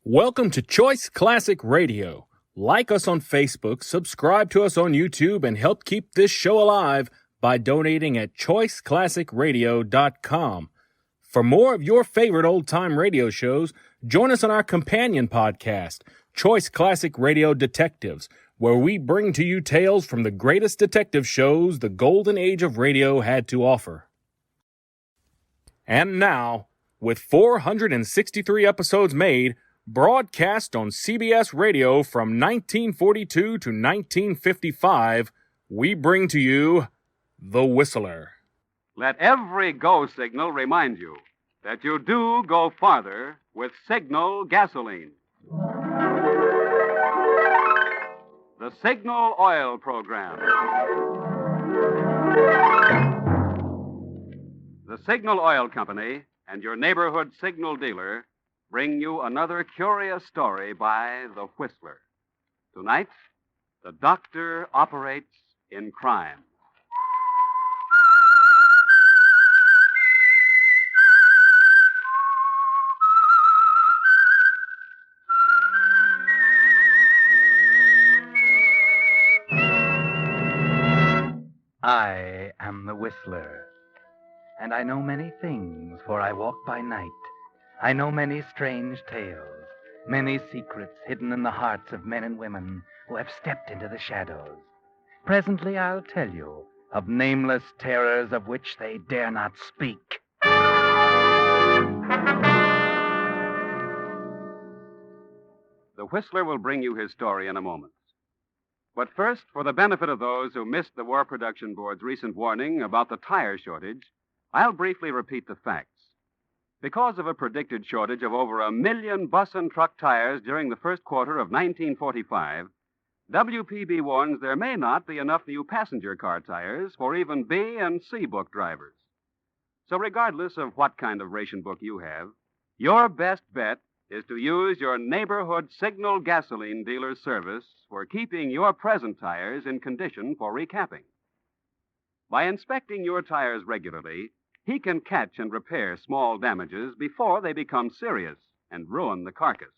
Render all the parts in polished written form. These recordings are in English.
Welcome to Choice Classic Radio. Like us on Facebook, subscribe to us on YouTube, and help keep this show alive by donating at choiceclassicradio.com. For more of your favorite old-time radio shows, join us on our companion podcast, Choice Classic Radio Detectives, where we bring to you tales from the greatest detective shows the golden age of radio had to offer. And now, with 463 episodes made, broadcast on CBS Radio from 1942 to 1955, we bring to you The Whistler. Let every go signal remind you that you do go farther with Signal gasoline. The Signal Oil Program. The Signal Oil Company and your neighborhood signal dealer bring you another curious story by The Whistler. Tonight, the doctor operates in crime. I am the Whistler, and I know many things, for I walk by night. I know many strange tales, many secrets hidden in the hearts of men and women who have stepped into the shadows. Presently I'll tell you of nameless terrors of which they dare not speak. The Whistler will bring you his story in a moment. But first, for the benefit of those who missed the War Production Board's recent warning about the tire shortage, I'll briefly repeat the facts. Because of a predicted shortage of over 1 million bus and truck tires during the first quarter of 1945, WPB warns there may not be enough new passenger car tires for even B and C book drivers. So regardless of what kind of ration book you have, your best bet is to use your neighborhood Signal gasoline dealer's service for keeping your present tires in condition for recapping. By inspecting your tires regularly, he can catch and repair small damages before they become serious and ruin the carcass.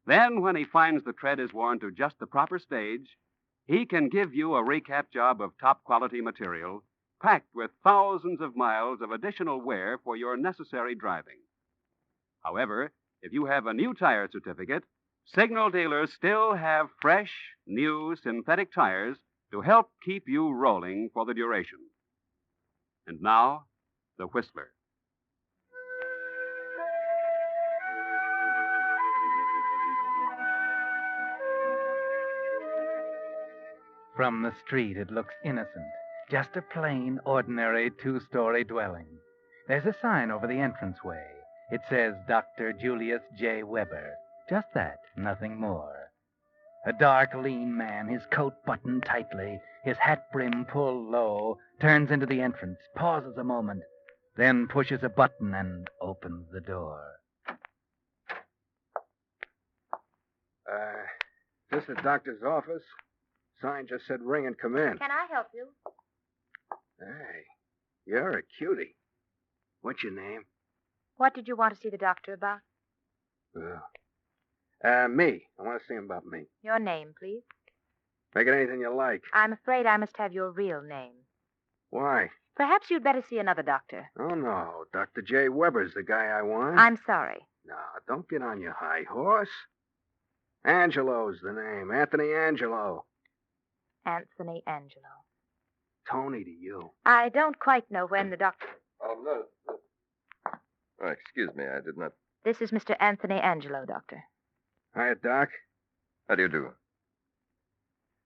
Then, when he finds the tread is worn to just the proper stage, he can give you a recap job of top-quality material packed with thousands of miles of additional wear for your necessary driving. However, if you have a new tire certificate, Signal dealers still have fresh, new synthetic tires to help keep you rolling for the duration. And now, The Whistler. From the street it looks innocent, just a plain, ordinary two-story dwelling. There's a sign over the entranceway. It says Dr. Julius J. Weber. Just that, nothing more. A dark, lean man, his coat buttoned tightly, his hat brim pulled low, turns into the entrance, pauses a moment, then pushes a button and opens the door. Is this the doctor's office? Sign just said ring and come in. Can I help you? Hey, you're a cutie. What's your name? What did you want to see the doctor about? Me. I want to see him about me. Your name, please. Make it anything you like. I'm afraid I must have your real name. Why? Perhaps you'd better see another doctor. Oh, no. Dr. J. Weber's the guy I want. I'm sorry. No, don't get on your high horse. Angelo's the name. Anthony Angelo. Anthony Angelo. Tony to you. I don't quite know when the doctor... Oh, no. Oh, excuse me, I did not... This is Mr. Anthony Angelo, Doctor. Hiya, Doc. How do you do?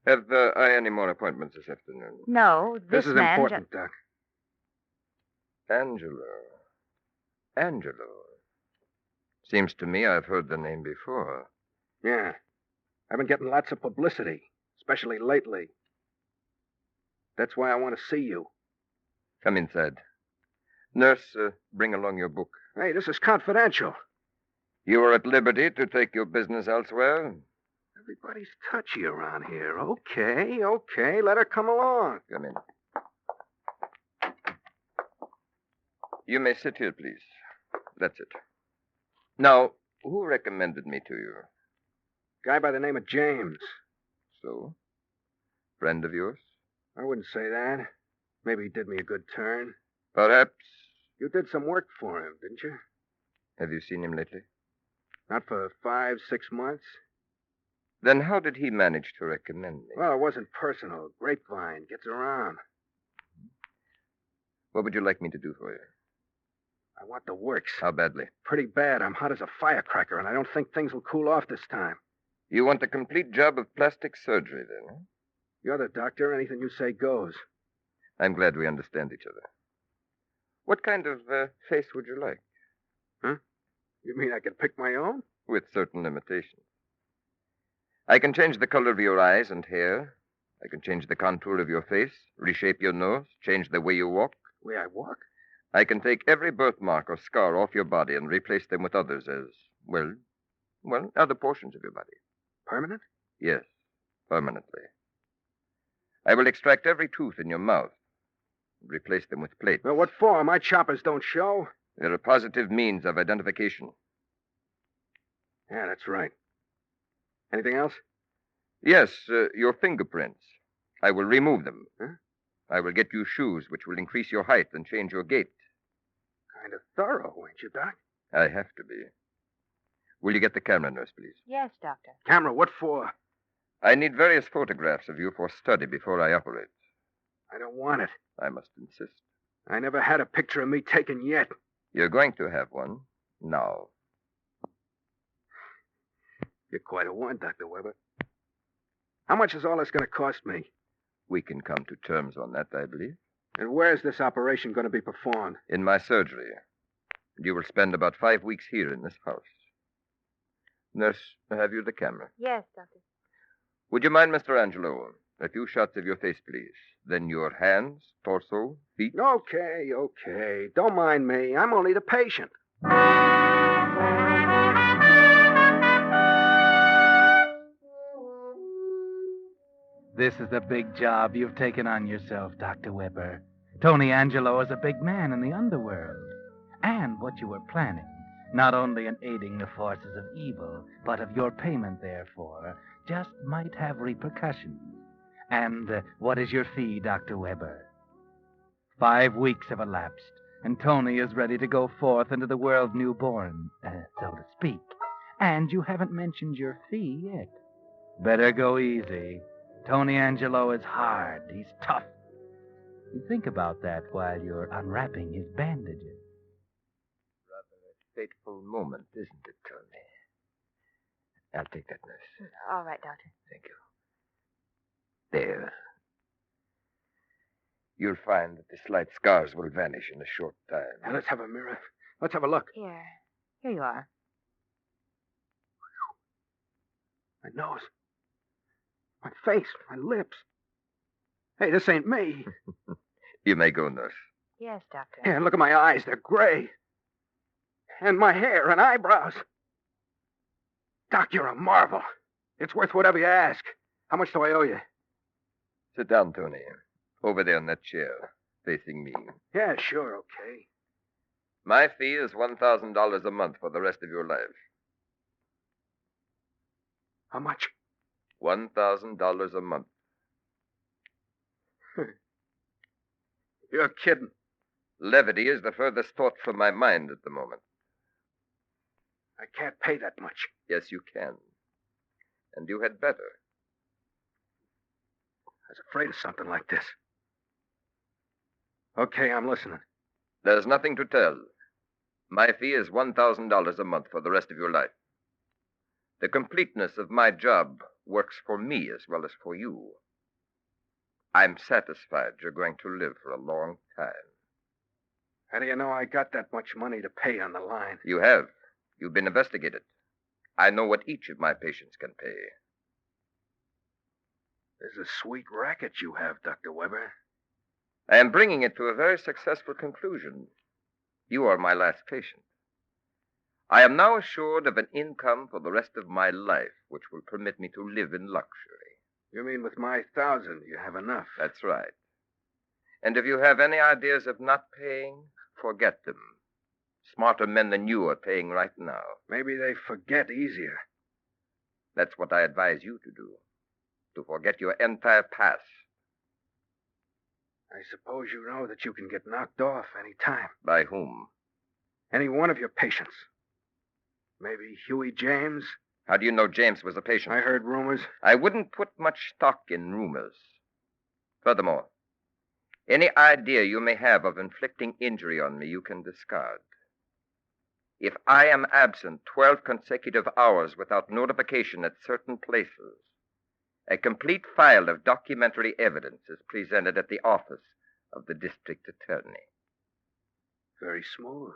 Have I any more appointments this afternoon? No, This is man important, Doc. Angelo. Seems to me I've heard the name before. Yeah. I've been getting lots of publicity, especially lately. That's why I want to see you. Come inside. Nurse, bring along your book. Hey, this is confidential. You are at liberty to take your business elsewhere. Everybody's touchy around here. Okay. Let her come along. Come in. You may sit here, please. That's it. Now, Who recommended me to you? Guy by the name of James. So? Friend of yours? I wouldn't say that. Maybe he did me a good turn. Perhaps. You did some work for him, didn't you? Have you seen him lately? Not for 5, 6 months. Then how did he manage to recommend me? Well, it wasn't personal. Grapevine gets around. What would you like me to do for you? I want the works. How badly? Pretty bad. I'm hot as a firecracker, and I don't think things will cool off this time. You want a complete job of plastic surgery, then? Huh? You're the doctor. Anything you say goes. I'm glad we understand each other. What kind of face would you like? Huh? You mean I can pick my own? With certain limitations. I can change the color of your eyes and hair. I can change the contour of your face, reshape your nose, change the way you walk. The way I walk? I can take every birthmark or scar off your body and replace them with others as, well, other portions of your body. Permanent? Yes, permanently. I will extract every tooth in your mouth and replace them with plates. Well, what for? My choppers don't show. They're a positive means of identification. Yeah, that's right. Anything else? Yes, your fingerprints. I will remove them. Huh? I will get you shoes which will increase your height and change your gait. Kind of thorough, ain't you, Doc? I have to be. Will you get the camera, nurse, please? Yes, Doctor. Camera, what for? I need various photographs of you for study before I operate. I don't want it. I must insist. I never had a picture of me taken yet. You're going to have one now. You're quite a one, Dr. Weber. How much is all this going to cost me? We can come to terms on that, I believe. And where's this operation going to be performed? In my surgery. You will spend about 5 weeks here in this house. Nurse, have you the camera? Yes, Doctor. Would you mind, Mr. Angelo? A few shots of your face, please. Then your hands, torso, feet. Okay. Don't mind me. I'm only the patient. This is a big job you've taken on yourself, Dr. Weber. Tony Angelo is a big man in the underworld. And what you were planning, not only in aiding the forces of evil, but of your payment, therefore, just might have repercussions. And what is your fee, Dr. Weber? 5 weeks have elapsed, and Tony is ready to go forth into the world newborn, so to speak. And you haven't mentioned your fee yet. Better go easy. Tony Angelo is hard. He's tough. You think about that while you're unwrapping his bandages. Rather a fateful moment, isn't it, Tony? I'll take that, nurse. All right, Doctor. Thank you. There. You'll find that the slight scars will vanish in a short time. Now, let's have a mirror. Let's have a look. Here you are. My nose. My face. My lips. Hey, this ain't me. You may go, nurse. Yes, Doctor. Yeah, look at my eyes. They're gray. And my hair and eyebrows. Doc, you're a marvel. It's worth whatever you ask. How much do I owe you? Sit down, Tony. Over there in that chair, facing me. Yeah, sure, okay. My fee is $1,000 a month for the rest of your life. How much? $1,000 a month. You're kidding. Levity is the furthest thought from my mind at the moment. I can't pay that much. Yes, you can. And you had better. I was afraid of something like this. Okay, I'm listening. There's nothing to tell. My fee is $1,000 a month for the rest of your life. The completeness of my job works for me as well as for you. I'm satisfied you're going to live for a long time. How do you know I got that much money to pay on the line? You have. You've been investigated. I know what each of my patients can pay. There's a sweet racket you have, Dr. Weber. I am bringing it to a very successful conclusion. You are my last patient. I am now assured of an income for the rest of my life, which will permit me to live in luxury. You mean with my 1,000, you have enough? That's right. And if you have any ideas of not paying, forget them. smarter men than you are paying right now. Maybe they forget easier. That's what I advise you to do. To forget your entire past. I suppose you know that you can get knocked off any time. By whom? Any one of your patients. Maybe Huey James. How do you know James was a patient? I heard rumors. I wouldn't put much stock in rumors. Furthermore, any idea you may have of inflicting injury on me, you can discard. If I am absent 12 consecutive hours without notification at certain places, a complete file of documentary evidence is presented at the office of the district attorney. Very smooth.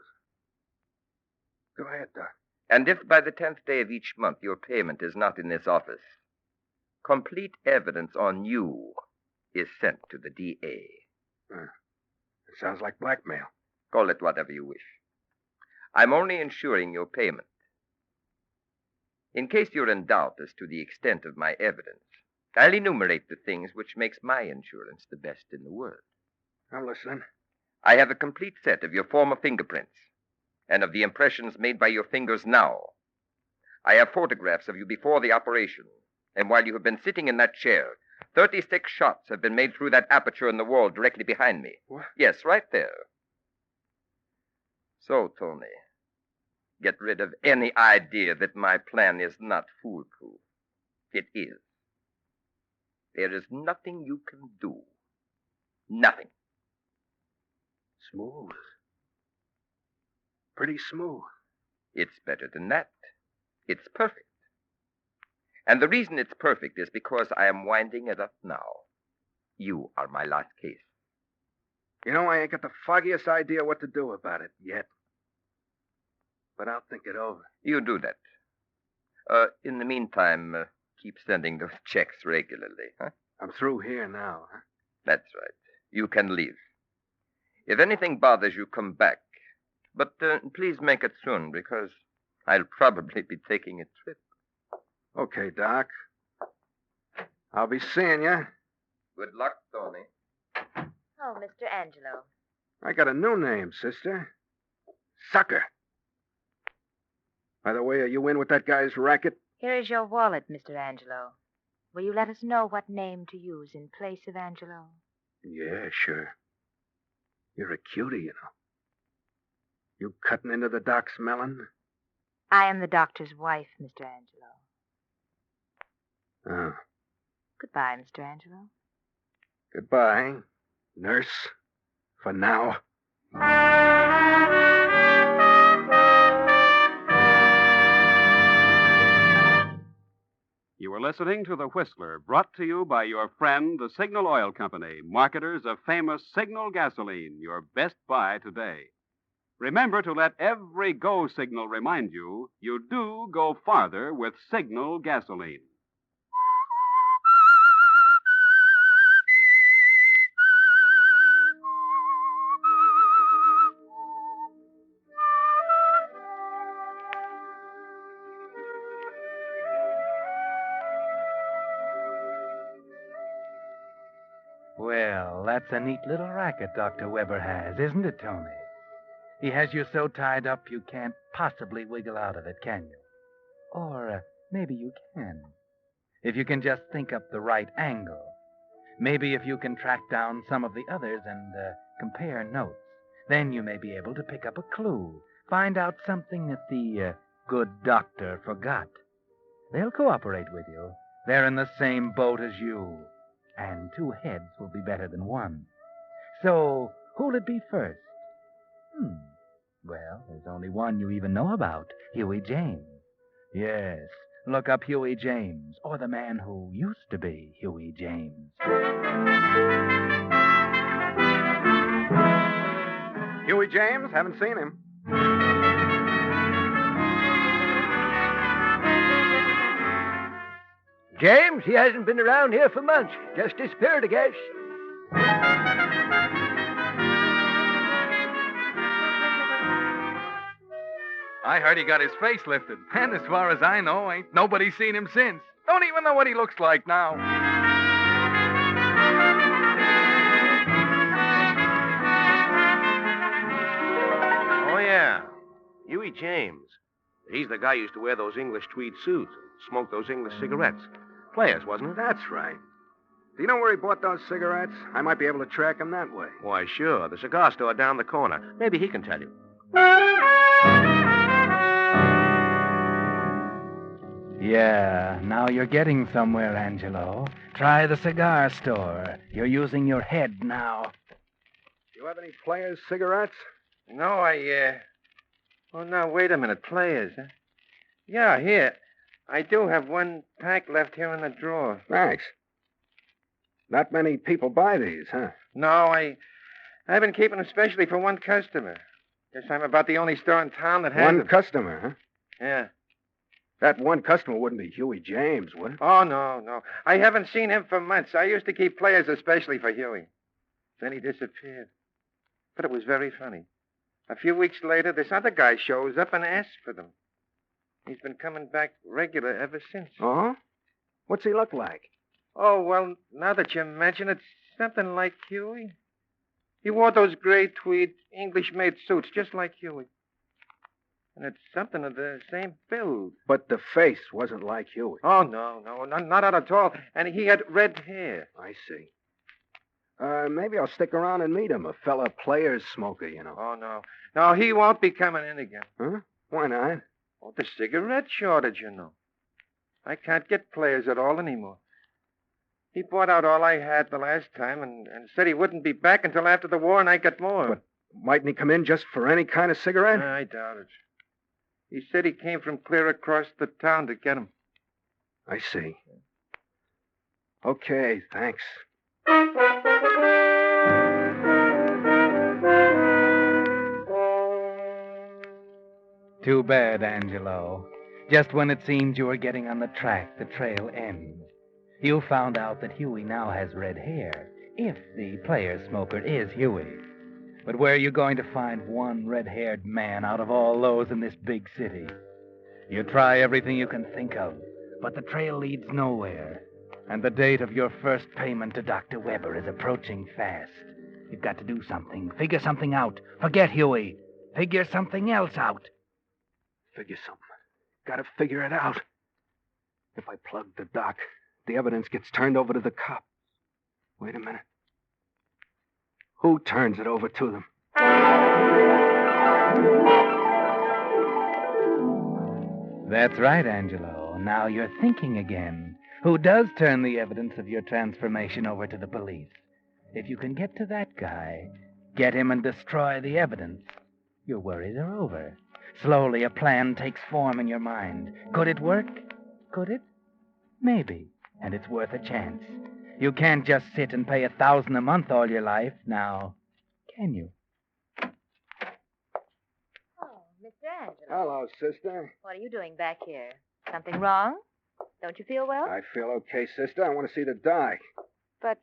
Go ahead, Doc. And if by the 10th day of each month your payment is not in this office, complete evidence on you is sent to the DA. It sounds like blackmail. Call it whatever you wish. I'm only ensuring your payment. In case you're in doubt as to the extent of my evidence, I'll enumerate the things which makes my insurance the best in the world. I'm listening. I have a complete set of your former fingerprints and of the impressions made by your fingers now. I have photographs of you before the operation, and while you have been sitting in that chair, 36 shots have been made through that aperture in the wall directly behind me. What? Yes, right there. So, Tony, get rid of any idea that my plan is not foolproof. It is. There is nothing you can do. Nothing. Smooth. Pretty smooth. It's better than that. It's perfect. And the reason it's perfect is because I am winding it up now. You are my last case. You know, I ain't got the foggiest idea what to do about it yet. But I'll think it over. You do that. In the meantime, keep sending those checks regularly, huh? I'm through here now, huh? That's right. You can leave. If anything bothers you, come back. But please make it soon, because I'll probably be taking a trip. Okay, Doc. I'll be seeing you. Good luck, Tony. Oh, Mr. Angelo. I got a new name, sister. Sucker. By the way, are you in with that guy's racket? Here is your wallet, Mr. Angelo. Will you let us know what name to use in place of Angelo? Yeah, sure. You're a cutie, you know. You cutting into the doc's melon? I am the doctor's wife, Mr. Angelo. Oh, Goodbye, Mr. Angelo. goodbye, nurse. For now. You were listening to The Whistler, brought to you by your friend, the Signal Oil Company, marketers of famous Signal gasoline, your best buy today. Remember to let every go signal remind you do go farther with Signal gasoline. Well, that's a neat little racket Dr. Weber has, isn't it, Tony? He has you so tied up you can't possibly wiggle out of it, can you? Or maybe you can. If you can just think up the right angle. Maybe if you can track down some of the others and compare notes, then you may be able to pick up a clue, find out something that the good doctor forgot. They'll cooperate with you. They're in the same boat as you. And 2 heads will be better than 1. So, who'll it be first? Well, there's only one you even know about, Huey James. Yes, look up Huey James, or the man who used to be Huey James. Huey James? Haven't seen him. James, he hasn't been around here for months. Just disappeared, I guess. I heard he got his face lifted, and as far as I know, ain't nobody seen him since. Don't even know what he looks like now. Oh, yeah. Huey James. He's the guy who used to wear those English tweed suits and smoke those English cigarettes. Players, wasn't it? That's right. Do you know where he bought those cigarettes? I might be able to track him that way. Why, sure. The cigar store down the corner. Maybe he can tell you. Yeah, now you're getting somewhere, Angelo. Try the cigar store. You're using your head now. Do you have any players' cigarettes? No, Oh, no, wait a minute. Players, huh? Yeah, here. I do have one pack left here in the drawer. Thanks. Not many people buy these, huh? No, I've been keeping them specially for one customer. Guess I'm about the only store in town that has One them. customer, huh? Yeah. That one customer wouldn't be Huey James, would it? Oh, no. I haven't seen him for months. I used to keep players especially for Huey. Then he disappeared. But it was very funny. A few weeks later, this other guy shows up and asks for them. He's been coming back regular ever since. Oh? What's he look like? Oh, well, now that you mention it, something like Huey. He wore those gray tweed English-made suits, just like Huey. And it's something of the same build. But the face wasn't like Huey. Oh, no, not at all. And he had red hair. I see. Maybe I'll stick around and meet him. A fella players smoker, you know. Oh, no. No, he won't be coming in again. Huh? Why not? Oh, the cigarette shortage, you know. I can't get players at all anymore. He bought out all I had the last time and said he wouldn't be back until after the war and I got more. But mightn't he come in just for any kind of cigarette? I doubt it. He said he came from clear across the town to get 'em. I see. Okay, thanks. Too bad, Angelo. Just when it seemed you were getting on the track, the trail ends. You found out that Huey now has red hair, if the player smoker is Huey. But where are you going to find one red-haired man out of all those in this big city? You try everything you can think of, but the trail leads nowhere. And the date of your first payment to Dr. Weber is approaching fast. You've got to do something. Figure something out. Forget Huey. Figure something else out. Figure something. Gotta figure it out. If I plug the doc, the evidence gets turned over to the cops. Wait a minute. Who turns it over to them? That's right, Angelo. Now you're thinking again. Who does turn the evidence of your transformation over to the police? If you can get to that guy, get him and destroy the evidence, your worries are over. Slowly, a plan takes form in your mind. Could it work? Could it? Maybe. And it's worth a chance. You can't just sit and pay $1,000 a month all your life, now, can you? Oh, Mr. Angelo. Hello, sister. What are you doing back here? Something wrong? Don't you feel well? I feel okay, sister. I want to see the doc. But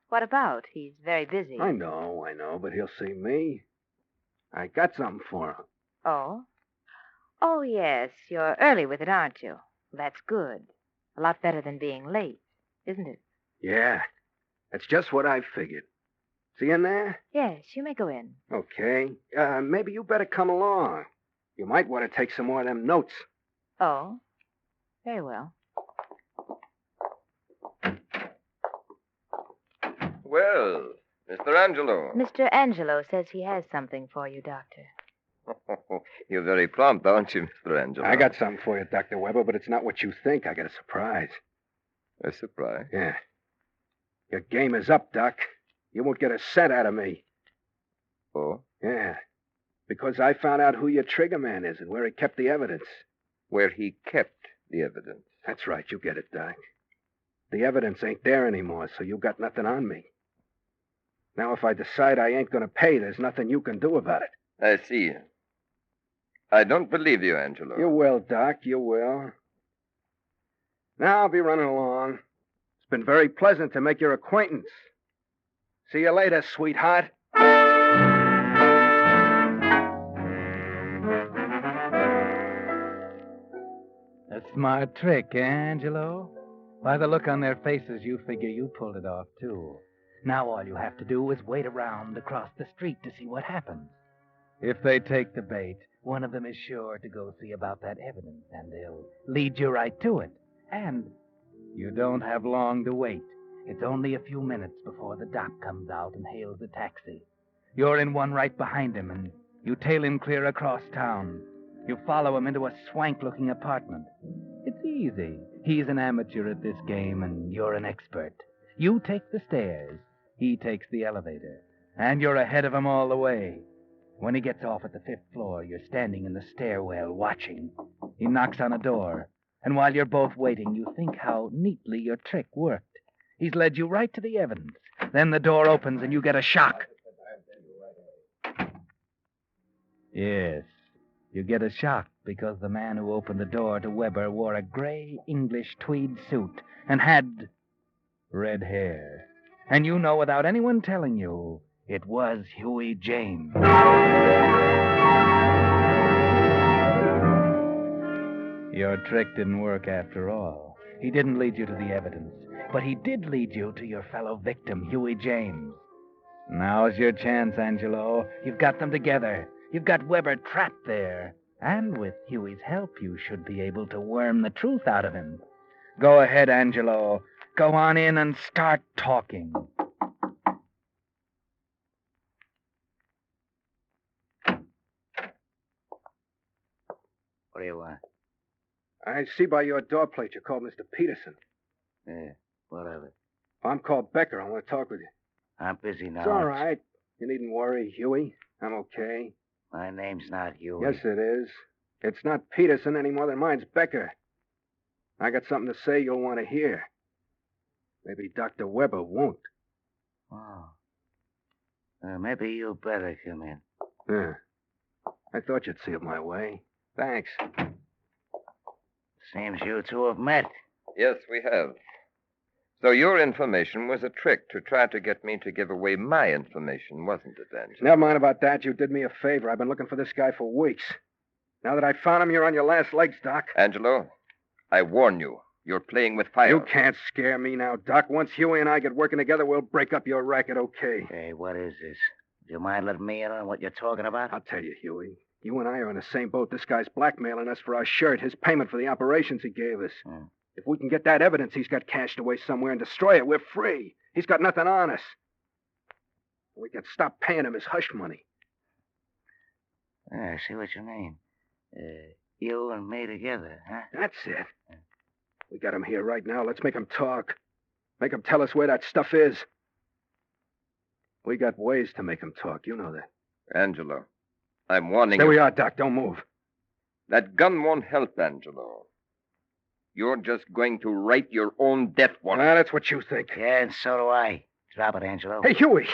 what about? He's very busy. I know, but he'll see me. I got something for him. Oh? Oh, yes. You're early with it, aren't you? That's good. A lot better than being late, isn't it? Yeah, that's just what I figured. See in there? Yes, you may go in. Okay. Maybe you better come along. You might want to take some more of them notes. Oh? Very well. Well, Mr. Angelo. Mr. Angelo says he has something for you, Doctor. You're very prompt, aren't you, Mr. Angelo? I got something for you, Dr. Weber, but it's not what you think. I got a surprise. A surprise? Yeah. Your game is up, Doc. You won't get a cent out of me. Oh? Yeah. Because I found out who your trigger man is and where he kept the evidence. Where he kept the evidence. That's right. You get it, Doc. The evidence ain't there anymore, so you got nothing on me. Now, if I decide I ain't going to pay, there's nothing you can do about it. I see. I don't believe you, Angelo. You will, Doc. You will. Now I'll be running along. It's been very pleasant to make your acquaintance. See you later, sweetheart. A smart trick, eh, Angelo? By the look on their faces, you figure you pulled it off, too. Now all you have to do is wait around across the street to see what happens. If they take the bait, One of them is sure to go see about that evidence, and they'll lead you right to it. And you don't have long to wait. It's only a few minutes before the doc comes out and hails a taxi. You're in one right behind him, and you tail him clear across town. You follow him into a swank-looking apartment. It's easy. He's an amateur at this game, and you're an expert. You take the stairs. He takes the elevator. And you're ahead of him all the way. When he gets off at the 5th floor, you're standing in the stairwell watching. He knocks on a door. And while you're both waiting, you think how neatly your trick worked. He's led you right to the evidence. Then the door opens and you get a shock. Yes, you get a shock because the man who opened the door to Weber wore a gray English tweed suit and had red hair. And you know without anyone telling you, it was Huey James. Your trick didn't work after all. He didn't lead you to the evidence, but he did lead you to your fellow victim, Huey James. Now's your chance, Angelo. You've got them together. You've got Weber trapped there. And with Huey's help, you should be able to worm the truth out of him. Go ahead, Angelo. Go on in and start talking. What do you want? I see by your door plate you called Mr. Peterson. Yeah, what of it? I'm called Becker. I want to talk with you. I'm busy now. It's all right. You needn't worry, Huey. I'm okay. My name's not Huey. Yes, it is. It's not Peterson any more than mine's Becker. I got something to say you'll want to hear. Maybe Dr. Weber won't. Oh. Maybe you better come in. Yeah. I thought you'd see it my way. Thanks. Seems you two have met. Yes, we have. So your information was a trick to try to get me to give away my information, wasn't it, Angelo? Never mind about that. You did me a favor. I've been looking for this guy for weeks. Now that I found him, you're on your last legs, Doc. Angelo, I warn you. You're playing with fire. You can't scare me now, Doc. Once Huey and I get working together, we'll break up your racket, okay? Hey, what is this? Do you mind letting me in on what you're talking about? I'll tell you, Huey. You and I are in the same boat. This guy's blackmailing us for our shirt, his payment for the operations he gave us. If we can get that evidence he's got cached away somewhere and destroy it, we're free. He's got nothing on us. We can stop paying him his hush money. I see what you mean. You and me together, huh? That's it. We got him here right now. Let's make him talk. Make him tell us where that stuff is. We got ways to make him talk. You know that. Angelo, I'm warning There you. we are, Doc. Don't move. That gun won't help, Angelo. You're just going to write your own death warrant. Well, that's what you think. Yeah, and so do I. Drop it, Angelo. Hey, Huey.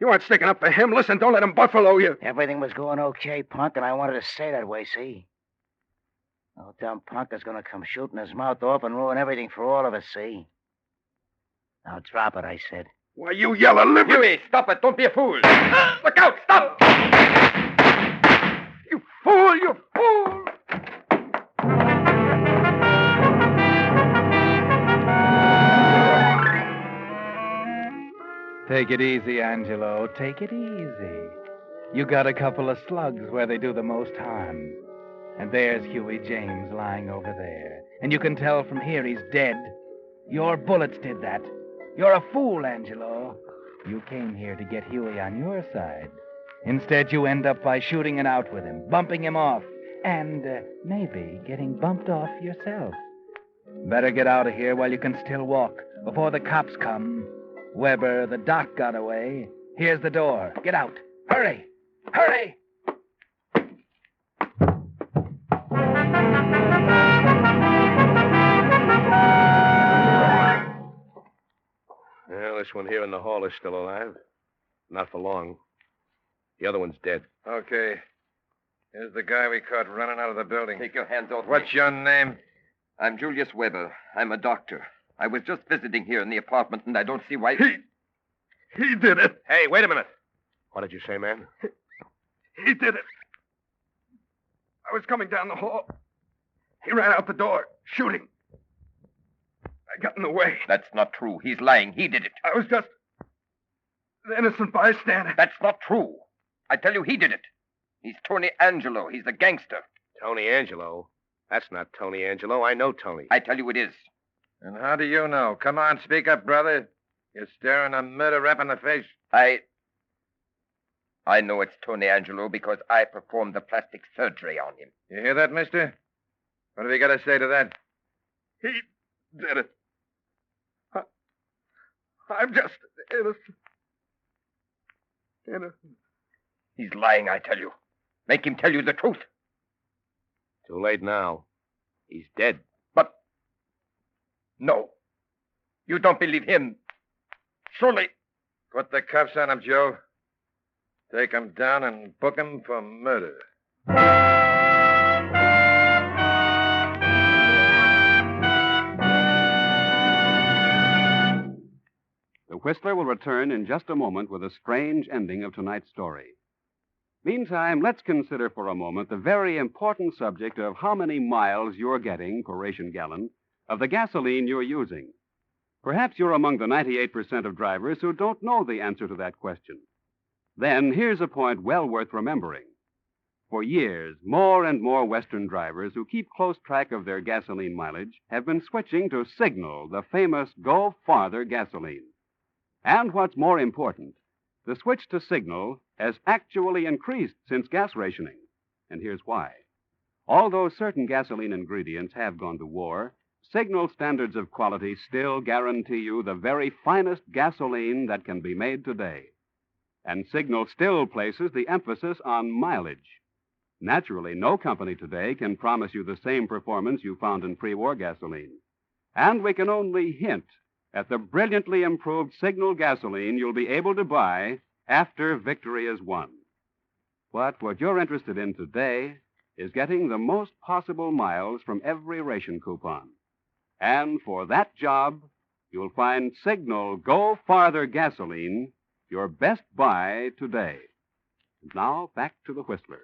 You aren't sticking up for him. Listen, don't let him buffalo you. Everything was going okay, punk, and I wanted to stay that way, see? No dumb punk is going to come shooting his mouth off and ruin everything for all of us, see? Now drop it, I said. Why, you yellow liver... Huey, stop it. Don't be a fool. Look out. Stop. You fool, you fool. Take it easy, Angelo. Take it easy. You got a couple of slugs where they do the most harm. And there's Huey James lying over there. And you can tell from here he's dead. Your bullets did that. You're a fool, Angelo. You came here to get Huey on your side. Instead, you end up by shooting it out with him, bumping him off, and maybe getting bumped off yourself. Better get out of here while you can still walk, before the cops come. Weber, the doc got away. Here's the door. Get out. Hurry! Hurry! Well, this one here in the hall is still alive. Not for long. The other one's dead. Okay. Here's the guy we caught running out of the building. Take your hands off What's me. your name? I'm Julius Weber. I'm a doctor. I was just visiting here in the apartment, and I don't see why... He did it. Hey, wait a minute. What did you say, man? He did it. I was coming down the hall. He ran out the door, shooting. I got in the way. That's not true. He's lying. He did it. I was just an innocent bystander. That's not true. I tell you, he did it. He's Tony Angelo. He's the gangster. Tony Angelo? That's not Tony Angelo. I know Tony. I tell you it is. And how do you know? Come on, speak up, brother. You're staring a murder rap in the face. I know it's Tony Angelo because I performed the plastic surgery on him. You hear that, mister? What have you got to say to that? He did it. I'm just innocent. He's lying, I tell you. Make him tell you the truth. Too late now. He's dead. But, no. You don't believe him. Surely. Put the cuffs on him, Joe. Take him down and book him for murder. The Whistler will return in just a moment with a strange ending of tonight's story. Meantime, let's consider for a moment the very important subject of how many miles you're getting per ration gallon of the gasoline you're using. Perhaps you're among the 98% of drivers who don't know the answer to that question. Then here's a point well worth remembering. For years, more and more Western drivers who keep close track of their gasoline mileage have been switching to Signal, the famous Go Farther gasoline. And what's more important, the switch to Signal has actually increased since gas rationing. And here's why. Although certain gasoline ingredients have gone to war, Signal standards of quality still guarantee you the very finest gasoline that can be made today. And Signal still places the emphasis on mileage. Naturally, no company today can promise you the same performance you found in pre-war gasoline. And we can only hint at the brilliantly improved Signal gasoline you'll be able to buy after victory is won. But what you're interested in today is getting the most possible miles from every ration coupon. And for that job, you'll find Signal Go Farther gasoline your best buy today. And now, back to the Whistler.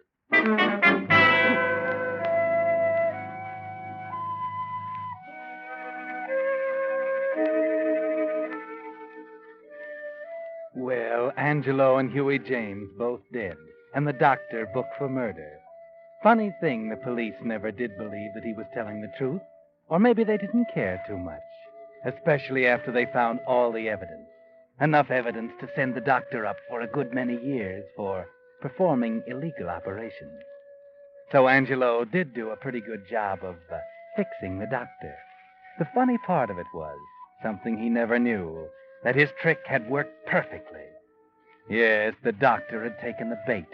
Well, Angelo and Huey James both dead, and the doctor booked for murder. Funny thing, the police never did believe that he was telling the truth, or maybe they didn't care too much, especially after they found all the evidence. Enough evidence to send the doctor up for a good many years for performing illegal operations. So Angelo did do a pretty good job of fixing the doctor. The funny part of it was, something he never knew, that his trick had worked perfectly. Yes, the doctor had taken the bait,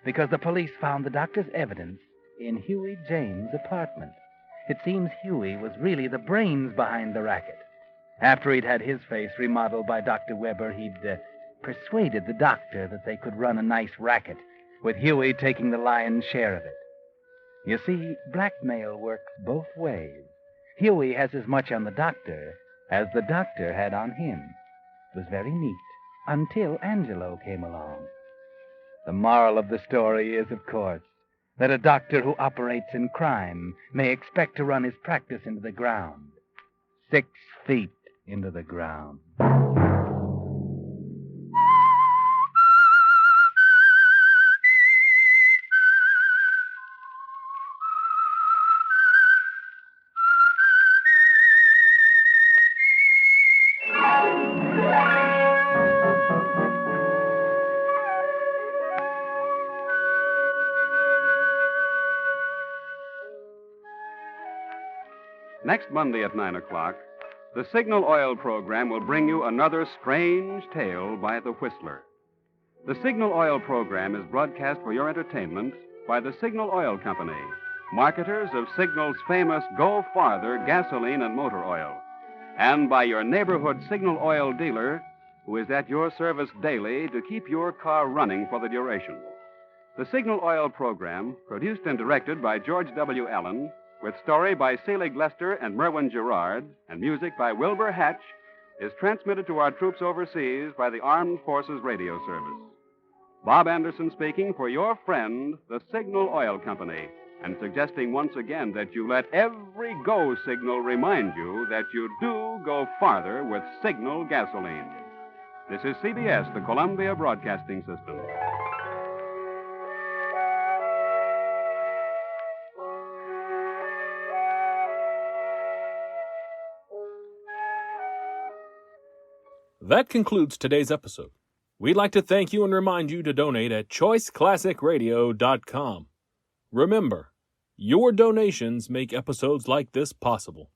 because the police found the doctor's evidence in Huey James' apartment. It seems Huey was really the brains behind the racket. After he'd had his face remodeled by Dr. Weber, he'd persuaded the doctor that they could run a nice racket, with Huey taking the lion's share of it. You see, blackmail works both ways. Huey has as much on the doctor as the doctor had on him. It was very neat, until Angelo came along. The moral of the story is, of course, that a doctor who operates in crime may expect to run his practice into the ground. 6 feet into the ground. Next Monday at 9 o'clock, the Signal Oil program will bring you another strange tale by the Whistler. The Signal Oil program is broadcast for your entertainment by the Signal Oil Company, marketers of Signal's famous Go Farther gasoline and motor oil, and by your neighborhood Signal Oil dealer, who is at your service daily to keep your car running for the duration. The Signal Oil program, produced and directed by George W. Allen, with story by Selig Lester and Merwin Gerard, and music by Wilbur Hatch, is transmitted to our troops overseas by the Armed Forces Radio Service. Bob Anderson speaking for your friend, the Signal Oil Company, and suggesting once again that you let every go signal remind you that you do go farther with Signal gasoline. This is CBS, the Columbia Broadcasting System. That concludes today's episode. We'd like to thank you and remind you to donate at choiceclassicradio.com. Remember, your donations make episodes like this possible.